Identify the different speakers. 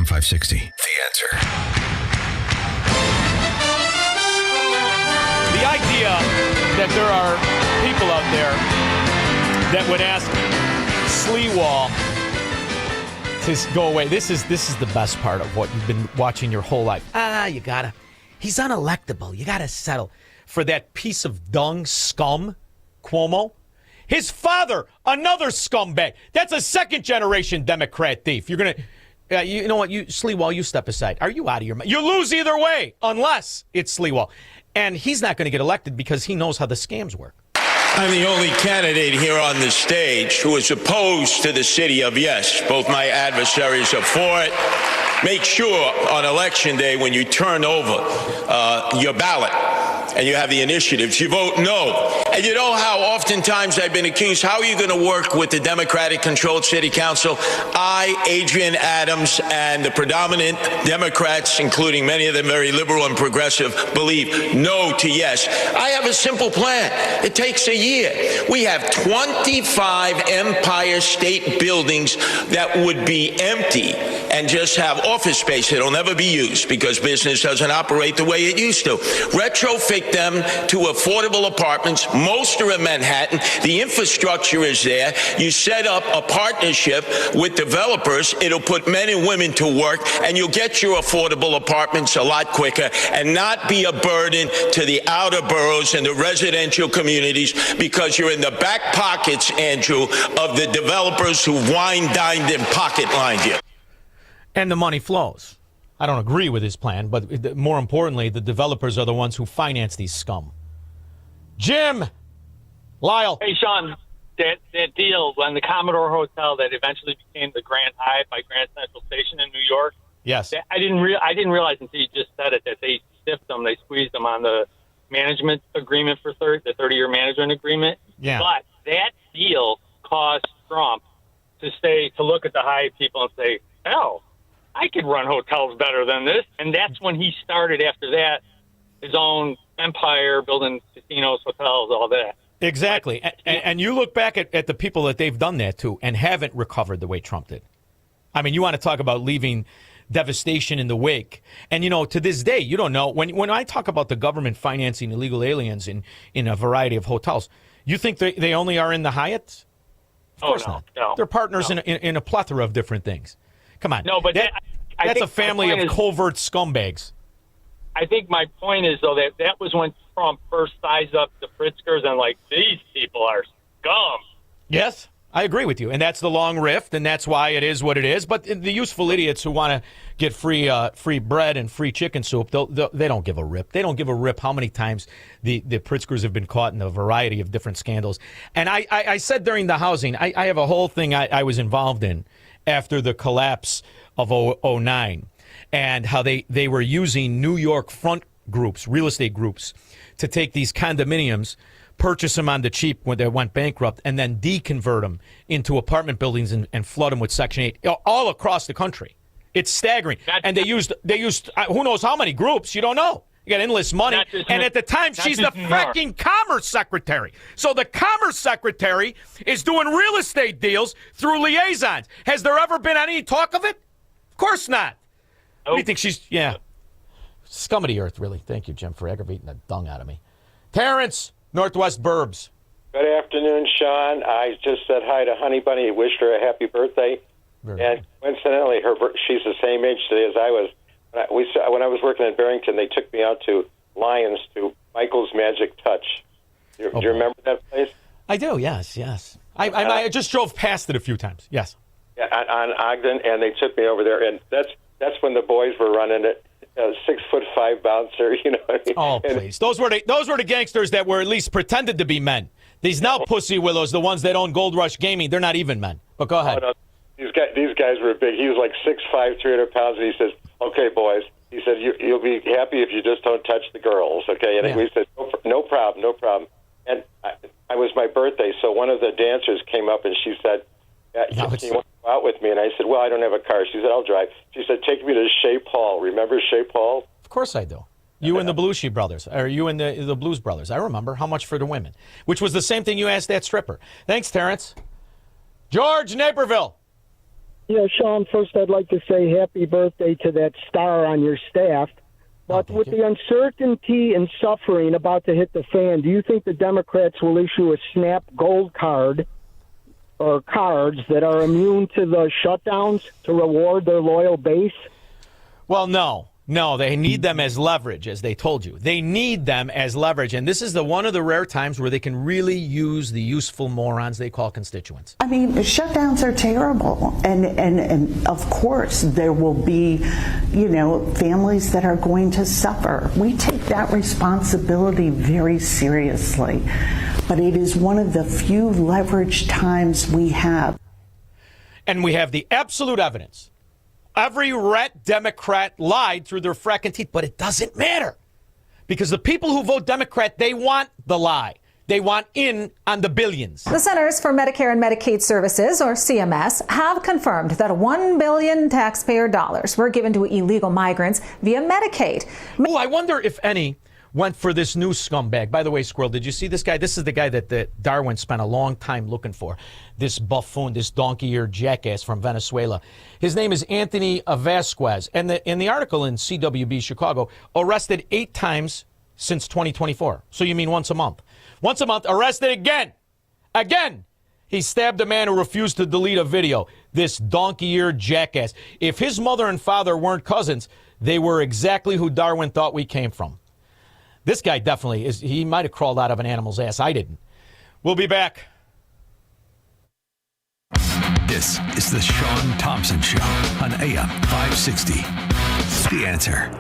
Speaker 1: AM 560. The Answer.
Speaker 2: The idea that there are people out there that would ask Sliwa to go away. This is the best part of what you've been watching your whole life. He's unelectable. You gotta settle for that piece of dung scum, Cuomo. His father, another scumbag. That's a second-generation Democrat thief. You're going to, you know what, Sliwa, you step aside. Are you out of your mind? You lose either way, unless it's Sliwa. And he's not going to get elected because he knows how the scams work.
Speaker 3: I'm the only candidate here on the stage who is opposed to the city of yes. Both my adversaries are for it. Make sure on Election Day when you turn over your ballot and you have the initiatives, you vote no. And you know how oftentimes I've been accused, how are you going to work with the Democratic-controlled city council? I, Adrian Adams, and the predominant Democrats, including many of them very liberal and progressive, believe no to yes. I have a simple plan. It takes a year. We have 25 Empire State buildings that would be empty and just have office space that'll never be used because business doesn't operate the way it used to. Retrofit them to affordable apartments. Most are in Manhattan. The infrastructure is there. You set up a partnership with developers. It'll put men and women to work, and you'll get your affordable apartments a lot quicker and not be a burden to the outer boroughs and the residential communities because you're in the back pockets, Andrew, of the developers who wine-dined and pocket-lined you.
Speaker 2: And the money flows. I don't agree with his plan, but more importantly, the developers are the ones who finance these scum. Jim! Lyle.
Speaker 4: Hey, Sean, that deal on the Commodore Hotel that eventually became the Grand Hyatt by Grand Central Station in New York.
Speaker 2: Yes.
Speaker 4: I didn't realize until you just said it that they stiffed them. They squeezed them on the management agreement for the 30-year management agreement.
Speaker 2: Yeah.
Speaker 4: But that deal caused Trump to look at the Hyatt people and say, hell, I could run hotels better than this. And that's when he started after that his own empire, building casinos, hotels, all that.
Speaker 2: Exactly. And you look back at the people that they've done that to and haven't recovered the way Trump did. I mean, you want to talk about leaving devastation in the wake. And, you know, to this day, you don't know. When I talk about the government financing illegal aliens in a variety of hotels, you think they only are in the Hyatts? Of course not.
Speaker 4: No,
Speaker 2: they're partners in a plethora of different things. Come on.
Speaker 4: No, but
Speaker 2: that's a family of covert scumbags.
Speaker 4: I think my point is, though, that was when Trump first sized up the Pritzkers and, like, these people are scum.
Speaker 2: Yes, I agree with you. And that's the long rift, and that's why it is what it is. But the useful idiots who want to get free bread and free chicken soup, they don't give a rip. They don't give a rip how many times the Pritzkers have been caught in a variety of different scandals. And I said during the housing, I have a whole thing I was involved in after the collapse of 2009. And how they were using New York front groups, real estate groups, to take these condominiums, purchase them on the cheap when they went bankrupt, and then deconvert them into apartment buildings and flood them with Section 8 all across the country. It's staggering. And they used who knows how many groups, you don't know. You got endless money. And at the time, she's the freaking Commerce Secretary. So the Commerce Secretary is doing real estate deals through liaisons. Has there ever been any talk of it? Of course not. What do you think she's, scum of the earth, really. Thank you, Jim, for aggravating the dung out of me. Terrence, Northwest Burbs.
Speaker 5: Good afternoon, Sean. I just said hi to Honey Bunny, wished her a happy birthday. And coincidentally, she's the same age today as I was. When I was working at Barrington, they took me out to Lyons to Michael's Magic Touch. Do you remember that place?
Speaker 2: I do, yes. I just drove past it a few times, yes.
Speaker 5: Yeah, on Ogden, and they took me over there, and that's when the boys were running it. 6'5" bouncer, you know what I mean?
Speaker 2: Oh, please. Those were the gangsters that were at least pretended to be men. These now pussy willows, the ones that own Gold Rush Gaming, they're not even men. But go ahead.
Speaker 5: Oh, no. These guys were big. He was like 6'5", 300 pounds, and he says, okay, boys. He said, you'll be happy if you just don't touch the girls, okay? And we said, no problem. And I was my birthday, so one of the dancers came up, and she said, you want to go out with me? And I said, well, I don't have a car. She said, I'll drive. She said, take me to Shape Hall. Remember Shape Hall?
Speaker 2: Of course I do. You and the Belushi brothers, or you and the Blues Brothers. I remember. How much for the women? Which was the same thing you asked that stripper. Thanks, Terrence. George, Naperville.
Speaker 1: Yeah, Sean, first I'd like to say happy birthday to that star on your staff. But with the uncertainty and suffering about to hit the fan, do you think the Democrats will issue a SNAP gold card or cards that are immune to the shutdowns to reward their loyal base?
Speaker 2: Well, no. No, they need them as leverage, as they told you. They need them as leverage. And this is one of the rare times where they can really use the useful morons they call constituents.
Speaker 6: I mean, shutdowns are terrible. And of course, there will be, families that are going to suffer. We take that responsibility very seriously. But it is one of the few leverage times we have.
Speaker 2: And we have the absolute evidence. Every rat Democrat lied through their fracking teeth, but it doesn't matter. Because the people who vote Democrat, they want the lie. They want in on the billions.
Speaker 7: The Centers for Medicare and Medicaid Services, or CMS, have confirmed that $1 billion taxpayer dollars were given to illegal migrants via Medicaid.
Speaker 2: Oh, I wonder if any went for this new scumbag. By the way, Squirrel, did you see this guy? This is the guy that Darwin spent a long time looking for. This buffoon, this donkey-eared jackass from Venezuela. His name is Anthony Vasquez. And in the article in CWB Chicago, arrested 8 times since 2024. So you mean once a month. Once a month, arrested again. Again. He stabbed a man who refused to delete a video. This donkey-eared jackass. If his mother and father weren't cousins, they were exactly who Darwin thought we came from. This guy definitely is. He might have crawled out of an animal's ass. I didn't. We'll be back.
Speaker 8: This is the Sean Thompson Show on AM 560. The Answer.